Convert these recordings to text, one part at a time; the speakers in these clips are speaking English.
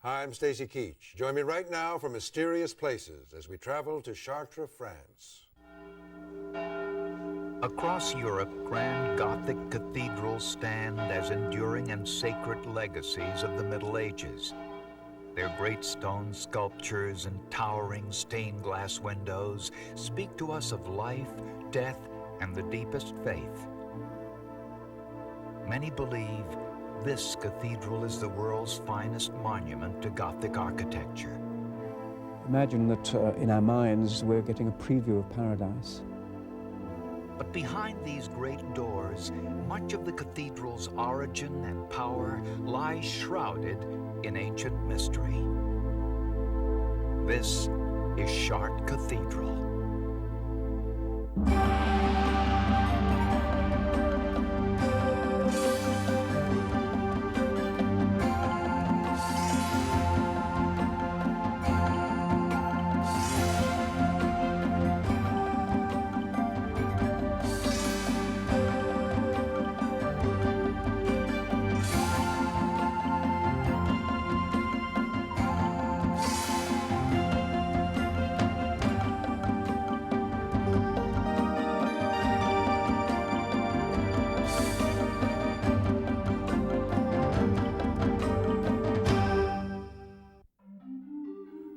Hi, I'm Stacy Keach. Join me right now for Mysterious Places as we travel to Chartres, France. Across Europe, grand Gothic cathedrals stand as enduring and sacred legacies of the Middle Ages. Their great stone sculptures and towering stained glass windows speak to us of life, death, and the deepest faith. Many believe this cathedral is the world's finest monument to Gothic architecture. Imagine that in our minds we're getting a preview of paradise. But behind these great doors, much of the cathedral's origin and power lies shrouded in ancient mystery. This is Chartres Cathedral.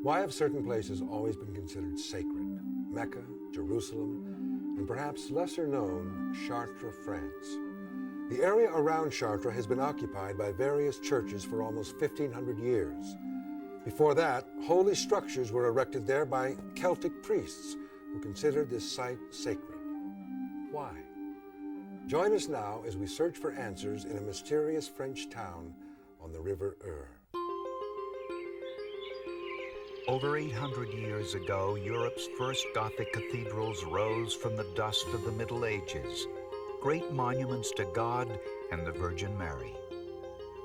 Why have certain places always been considered sacred? Mecca, Jerusalem, and perhaps lesser known, Chartres, France. The area around Chartres has been occupied by various churches for almost 1,500 years. Before that, holy structures were erected there by Celtic priests who considered this site sacred. Why? Join us now as we search for answers in a mysterious French town on the River Eure. Over 800 years ago, Europe's first Gothic cathedrals rose from the dust of the Middle Ages, great monuments to God and the Virgin Mary.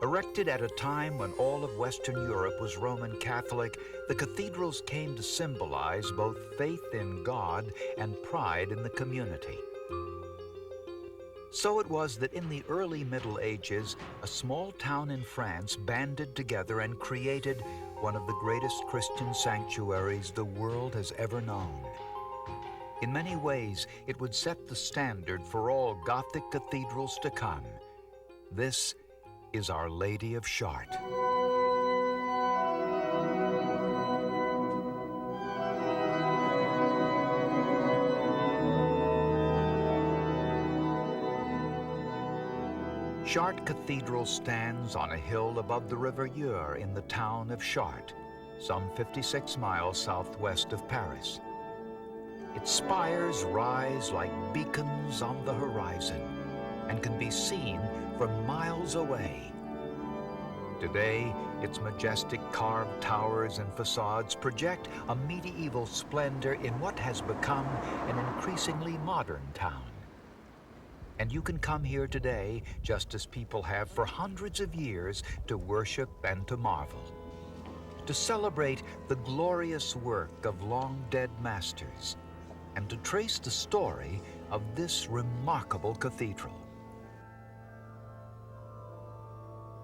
Erected at a time when all of Western Europe was Roman Catholic, the cathedrals came to symbolize both faith in God and pride in the community. So it was that in the early Middle Ages, a small town in France banded together and created one of the greatest Christian sanctuaries the world has ever known. In many ways, it would set the standard for all Gothic cathedrals to come. This is Our Lady of Chartres. Chartres Cathedral stands on a hill above the River Eure in the town of Chartres, some 56 miles southwest of Paris. Its spires rise like beacons on the horizon and can be seen from miles away. Today, its majestic carved towers and facades project a medieval splendor in what has become an increasingly modern town. And you can come here today, just as people have for hundreds of years, to worship and to marvel, to celebrate the glorious work of long-dead masters, and to trace the story of this remarkable cathedral.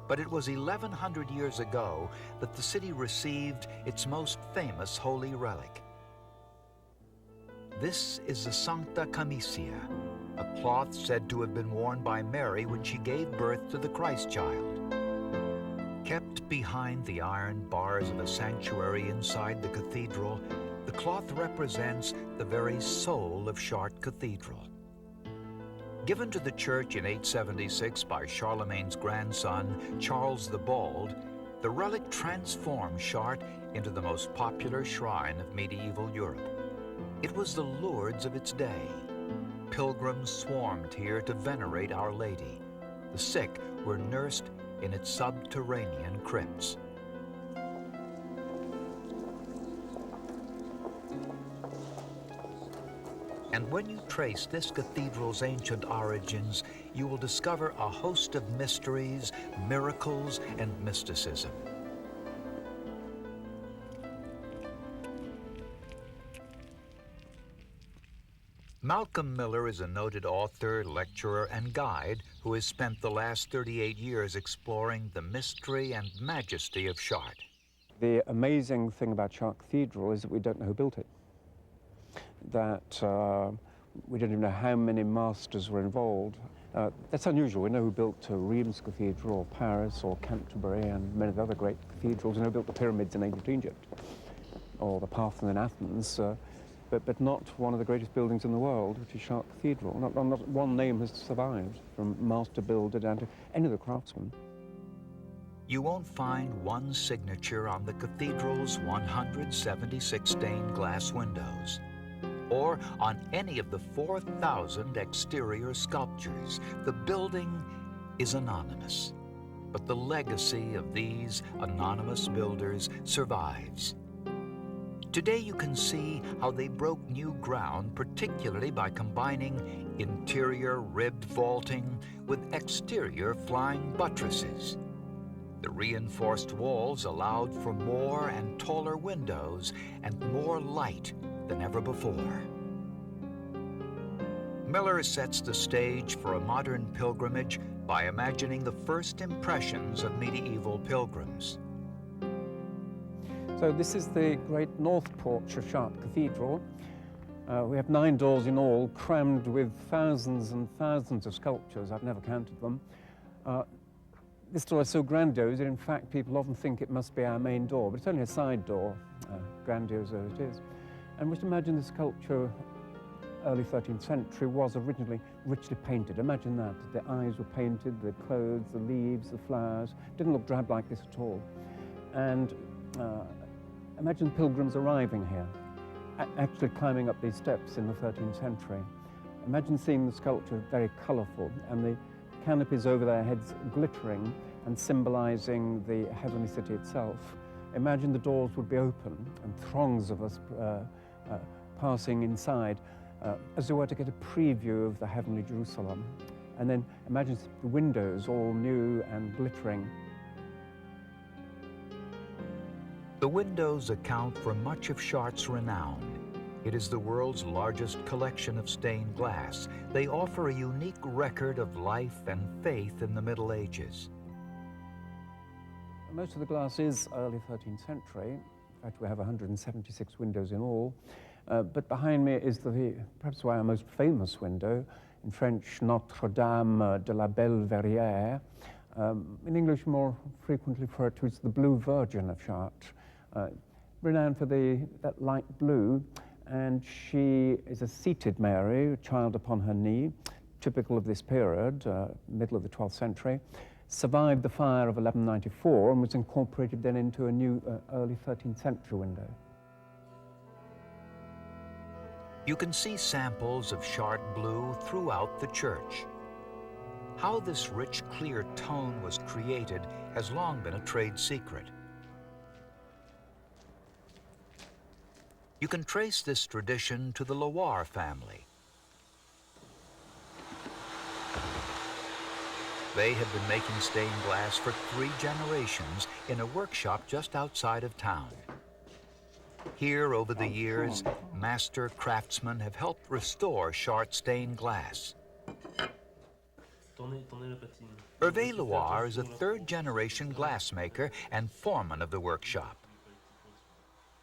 But it was 1,100 years ago that the city received its most famous holy relic. This is the Sancta Camicia, a cloth said to have been worn by Mary when she gave birth to the Christ child. Kept behind the iron bars of a sanctuary inside the cathedral, the cloth represents the very soul of Chartres Cathedral. Given to the church in 876 by Charlemagne's grandson, Charles the Bald, the relic transformed Chartres into the most popular shrine of medieval Europe. It was the Lourdes of its day. Pilgrims swarmed here to venerate Our Lady. The sick were nursed in its subterranean crypts. And when you trace this cathedral's ancient origins, you will discover a host of mysteries, miracles, and mysticism. Malcolm Miller is a noted author, lecturer, and guide who has spent the last 38 years exploring the mystery and majesty of Chartres. The amazing thing about Chartres Cathedral is that we don't know who built it. That we don't even know how many masters were involved. That's unusual. We know who built Reims Cathedral, or Paris, or Canterbury, and many of the other great cathedrals. We know who built the pyramids in ancient Egypt, or the Parthenon in Athens, but not one of the greatest buildings in the world, which is Chartres Cathedral. Not one name has survived, from master builder down to any of the craftsmen. You won't find one signature on the cathedral's 176 stained glass windows, or on any of the 4,000 exterior sculptures. The building is anonymous, but the legacy of these anonymous builders survives. Today you can see how they broke new ground, particularly by combining interior ribbed vaulting with exterior flying buttresses. The reinforced walls allowed for more and taller windows and more light than ever before. Miller sets the stage for a modern pilgrimage by imagining the first impressions of medieval pilgrims. So this is the great north porch of Chartres Cathedral. We have 9 doors in all, crammed with thousands and thousands of sculptures. I've never counted them. This door is so grandiose that in fact people often think it must be our main door, but it's only a side door, grandiose as it is. And just imagine the sculpture, early 13th century, was originally richly painted. Imagine that. The eyes were painted, the clothes, the leaves, the flowers. Didn't look drab like this at all. And imagine pilgrims arriving here, actually climbing up these steps in the 13th century. Imagine seeing the sculpture very colourful and the canopies over their heads glittering and symbolizing the heavenly city itself. Imagine the doors would be open and throngs of us passing inside as they were to get a preview of the heavenly Jerusalem. And then imagine the windows all new and glittering. The windows account for much of Chartres' renown. It is the world's largest collection of stained glass. They offer a unique record of life and faith in the Middle Ages. Most of the glass is early 13th century. In fact, we have 176 windows in all. But behind me is perhaps our most famous window, in French, Notre-Dame de la Belle Verrière. In English, more frequently referred to as the Blue Virgin of Chartres, renowned for that light blue. And she is a seated Mary, a child upon her knee, typical of this period, middle of the 12th century, survived the fire of 1194 and was incorporated then into a new early 13th century window. You can see samples of Chartres blue throughout the church. How this rich, clear tone was created has long been a trade secret. You can trace this tradition to the Loire family. They have been making stained glass for 3 generations in a workshop just outside of town. Here, over the years, master craftsmen have helped restore Chartres stained glass. Hervé Loire is a 3rd-generation glassmaker and foreman of the workshop.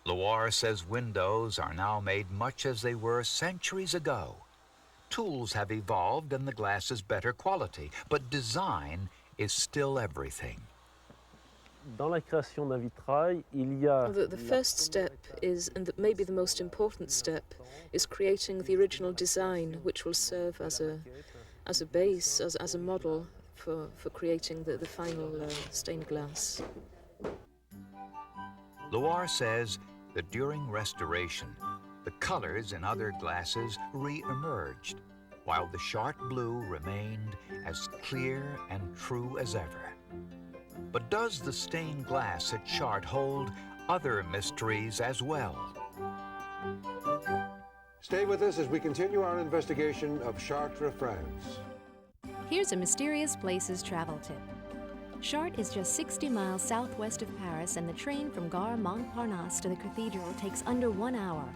Loire says windows are now made much as they were centuries ago. Tools have evolved and the glass is better quality, but design is still everything. The first step is, and maybe the most important step, is creating the original design, which will serve as a base, as a model for creating the final stained glass. Loire says that during restoration, the colors in other glasses re-emerged, while the Chartres blue remained as clear and true as ever. But does the stained glass at Chartres hold other mysteries as well? Stay with us as we continue our investigation of Chartres, France. Here's a Mysterious Places travel tip. Chartres is just 60 miles southwest of Paris, and the train from Gare Montparnasse to the cathedral takes under 1 hour.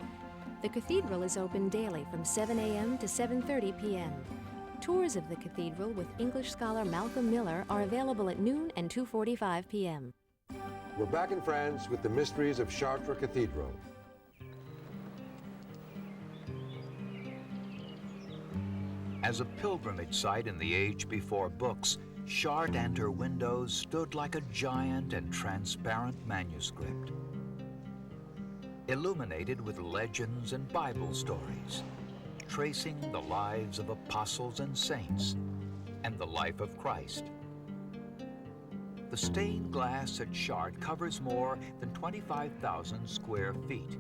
The cathedral is open daily from 7 a.m. to 7:30 p.m. Tours of the cathedral with English scholar Malcolm Miller are available at noon and 2:45 p.m. We're back in France with the mysteries of Chartres Cathedral. As a pilgrimage site in the age before books, Chartres and her windows stood like a giant and transparent manuscript, illuminated with legends and Bible stories, tracing the lives of apostles and saints and the life of Christ. The stained glass at Chartres covers more than 25,000 square feet.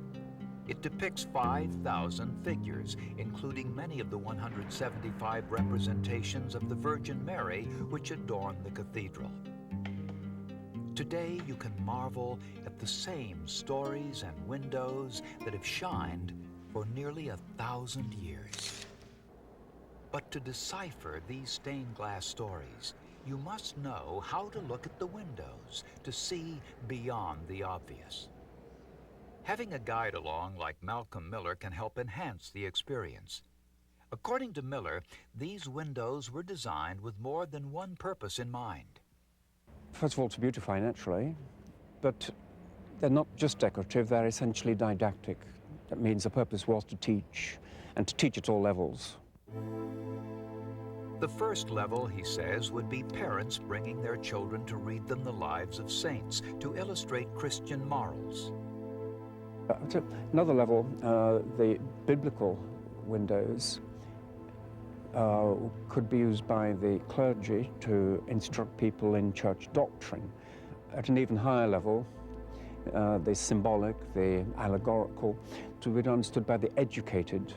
It depicts 5,000 figures, including many of the 175 representations of the Virgin Mary which adorn the cathedral. Today you can marvel at the same stories and windows that have shined for nearly 1,000 years. But to decipher these stained glass stories, you must know how to look at the windows to see beyond the obvious. Having a guide along like Malcolm Miller can help enhance the experience. According to Miller, these windows were designed with more than one purpose in mind. First of all, to beautify naturally, but they're not just decorative, they're essentially didactic. That means the purpose was to teach, and to teach at all levels. The first level, he says, would be parents bringing their children to read them the lives of saints, to illustrate Christian morals. At another level, the biblical windows could be used by the clergy to instruct people in church doctrine. At an even higher level, the symbolic, the allegorical, to be understood by the educated.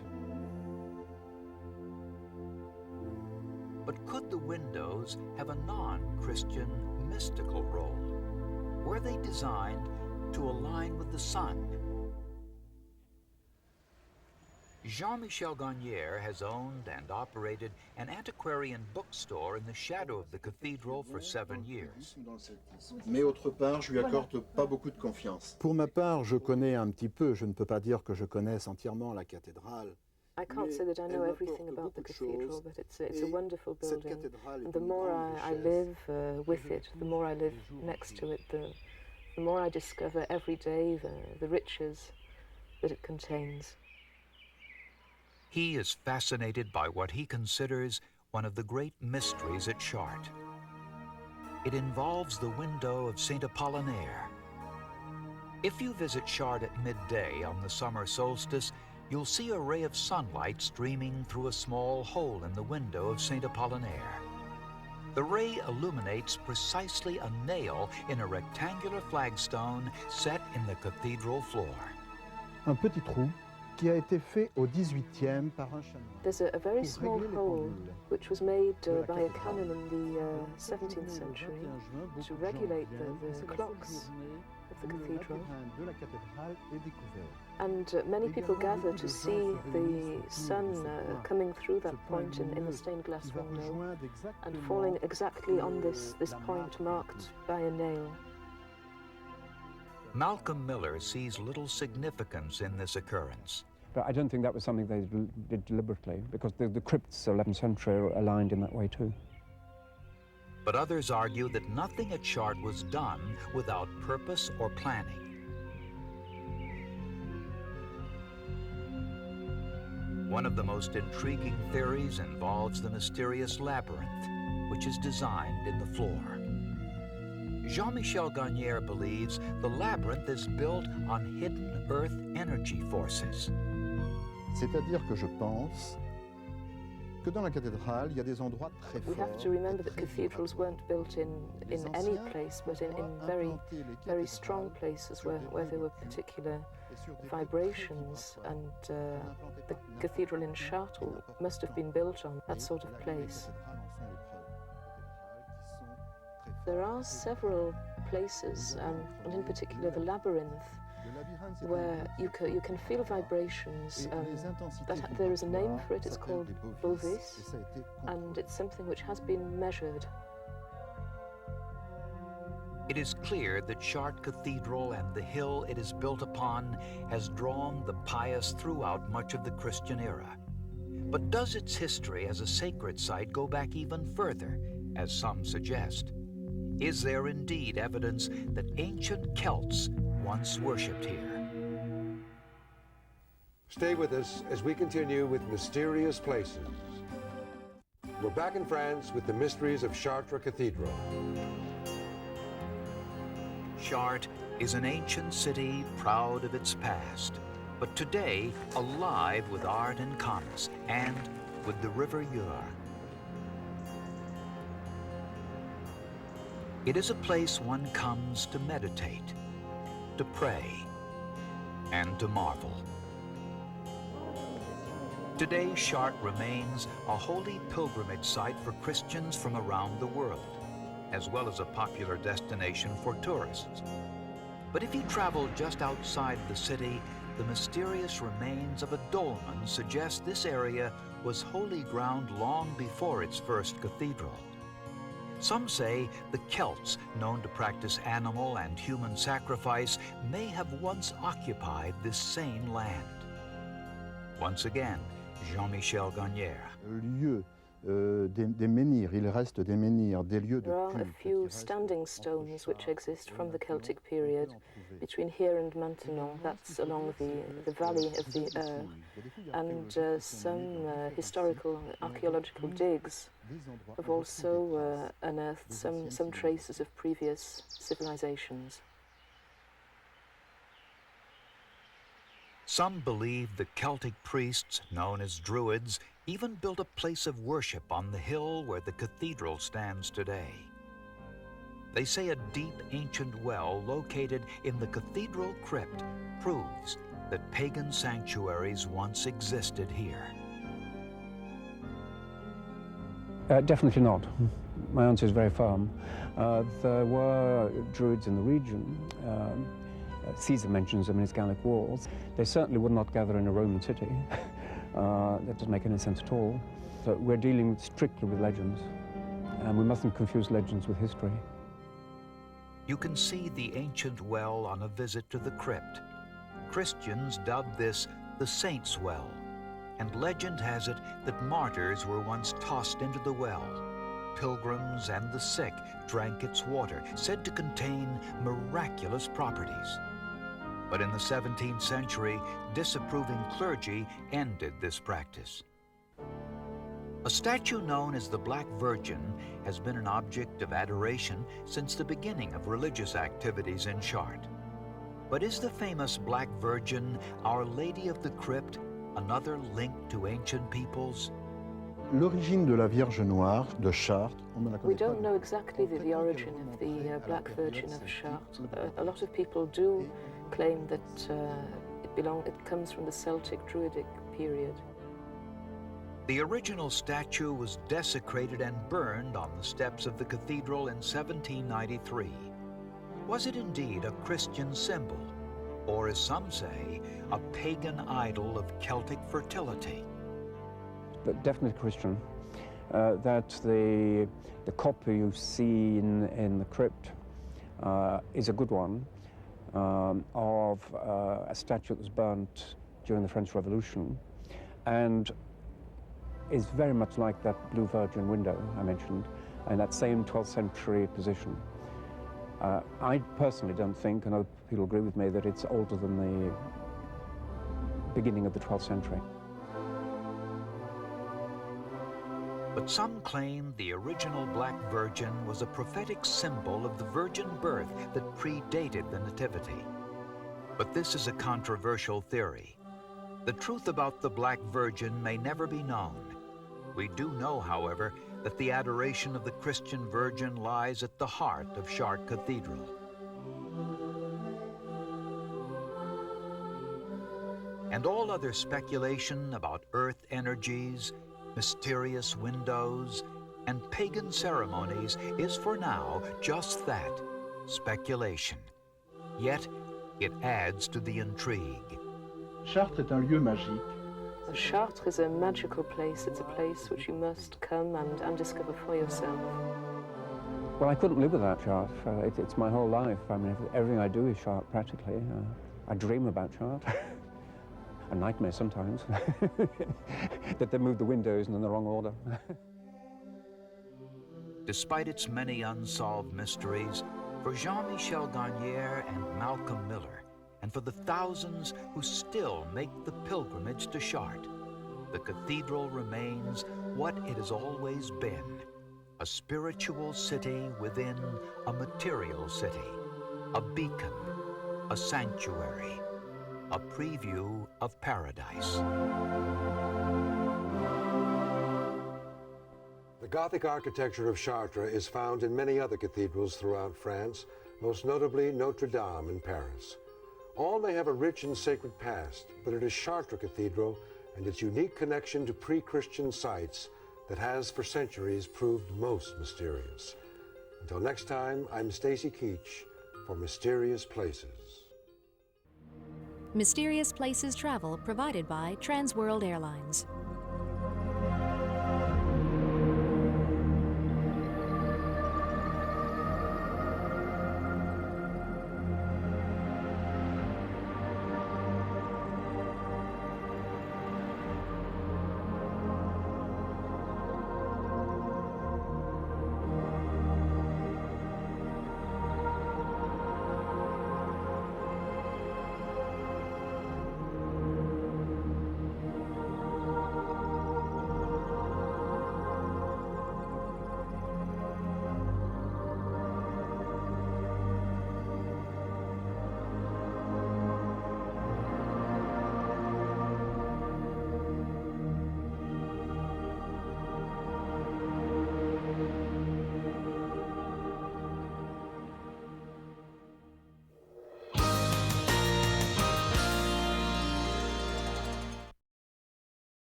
But could the windows have a non-Christian mystical role? Were they designed to align with the sun? Jean-Michel Gagnière has owned and operated an antiquarian bookstore in the shadow of the cathedral for 7 years. Mais autre part, je lui accorde pas beaucoup de confiance. Pour ma part, je connais un petit peu, je ne peux pas dire que je connaisse entièrement la cathédrale. I can't say that I know everything about the cathedral, but it's a wonderful building. And the more I live with it, the more I live next to it, the more I discover every day the riches that it contains. He is fascinated by what he considers one of the great mysteries at Chartres. It involves the window of Saint Apollinaire. If you visit Chartres at midday on the summer solstice, you'll see a ray of sunlight streaming through a small hole in the window of Saint Apollinaire. The ray illuminates precisely a nail in a rectangular flagstone set in the cathedral floor. Un petit trou qui a été fait au XVIIIe par un chanoine. There's a very small hole which was made by a canon in the 17th century to regulate the clocks of the cathedral. And many people gather to see the sun coming through that point in the stained glass window and falling exactly on this point marked by a nail. Malcolm Miller sees little significance in this occurrence. But I don't think that was something they did deliberately, because the crypts of the 11th century are aligned in that way too. But others argue that nothing at Chartres was done without purpose or planning. One of the most intriguing theories involves the mysterious labyrinth, which is designed in the floor. Jean-Michel Gagnière believes the labyrinth is built on hidden earth energy forces. C'est-à-dire que je pense que dans la cathédrale, il y a des endroits très forts. We have to remember that cathedrals weren't built in any place, but in very strong places where there were particular vibrations, and the cathedral in Chartres must have been built on that sort of place. There are several places, and in particular the labyrinth, where you can feel vibrations. There is a name for it, it's called Bovis, and it's something which has been measured. It is clear that Chartres Cathedral and the hill it is built upon has drawn the pious throughout much of the Christian era. But does its history as a sacred site go back even further, as some suggest? Is there indeed evidence that ancient Celts once worshipped here? Stay with us as we continue with Mysterious Places. We're back in France with the mysteries of Chartres Cathedral. Chartres is an ancient city proud of its past, but today alive with art and commerce and with the River Eure. It is a place one comes to meditate, to pray, and to marvel. Today, Chartres remains a holy pilgrimage site for Christians from around the world, as well as a popular destination for tourists. But if you travel just outside the city, the mysterious remains of a dolmen suggest this area was holy ground long before its first cathedral. Some say the Celts, known to practice animal and human sacrifice, may have once occupied this same land. Once again, Jean-Michel Gagnère. Lieu des menhirs, il reste des menhirs, des lieux de There are a culte. few standing stones which exist from the Celtic period between here and Maintenon. That's along the valley of the Eure, and some historical archaeological digs have also unearthed some traces of previous civilizations. Some believe the Celtic priests, known as Druids, even built a place of worship on the hill where the cathedral stands today. They say a deep ancient well located in the cathedral crypt proves that pagan sanctuaries once existed here. Definitely not. My answer is very firm. There were Druids in the region. Caesar mentions them in his Gallic Wars. They certainly would not gather in a Roman city. That doesn't make any sense at all. So we're dealing strictly with legends, and we mustn't confuse legends with history. You can see the ancient well on a visit to the crypt. Christians dubbed this the Saints' Well, and legend has it that martyrs were once tossed into the well. Pilgrims and the sick drank its water, said to contain miraculous properties. But in the 17th century, disapproving clergy ended this practice. A statue known as the Black Virgin has been an object of adoration since the beginning of religious activities in Chartres. But is the famous Black Virgin, Our Lady of the Crypt, another link to ancient peoples? L'origine de la Vierge Noire de Chartres, on ne la We connaît don't pas. know exactly the origin of the Black Virgin of Chartres. A lot of people do claim that it comes from the Celtic Druidic period. The original statue was desecrated and burned on the steps of the cathedral in 1793. Was it indeed a Christian symbol, or as some say, a pagan idol of Celtic fertility? But definitely Christian. That the copy you see in the crypt is a good one of a statue that was burnt during the French Revolution, and is very much like that Blue Virgin window I mentioned, in that same 12th century position. I personally don't think, and other people agree with me, that it's older than the beginning of the 12th century. But some claim the original Black Virgin was a prophetic symbol of the virgin birth that predated the Nativity. But this is a controversial theory. The truth about the Black Virgin may never be known. We do know, however, that the adoration of the Christian Virgin lies at the heart of Chartres Cathedral. And all other speculation about earth energies, mysterious windows, and pagan ceremonies is for now just that, speculation. Yet, it adds to the intrigue. Chartres est un lieu magique. Chartres is a magical place. It's a place which you must come and discover for yourself. Well, I couldn't live without Chartres. It's my whole life. I mean, everything I do is Chartres, practically. I dream about Chartres. A nightmare sometimes. That they move the windows in the wrong order. Despite its many unsolved mysteries, for Jean-Michel Garnier and Malcolm Miller, and for the thousands who still make the pilgrimage to Chartres, the cathedral remains what it has always been, a spiritual city within a material city, a beacon, a sanctuary, a preview of paradise. The Gothic architecture of Chartres is found in many other cathedrals throughout France, most notably Notre Dame in Paris. All may have a rich and sacred past, but it is Chartres Cathedral and its unique connection to pre-Christian sites that has for centuries proved most mysterious. Until next time, I'm Stacy Keach for Mysterious Places. Mysterious Places travel provided by Transworld Airlines.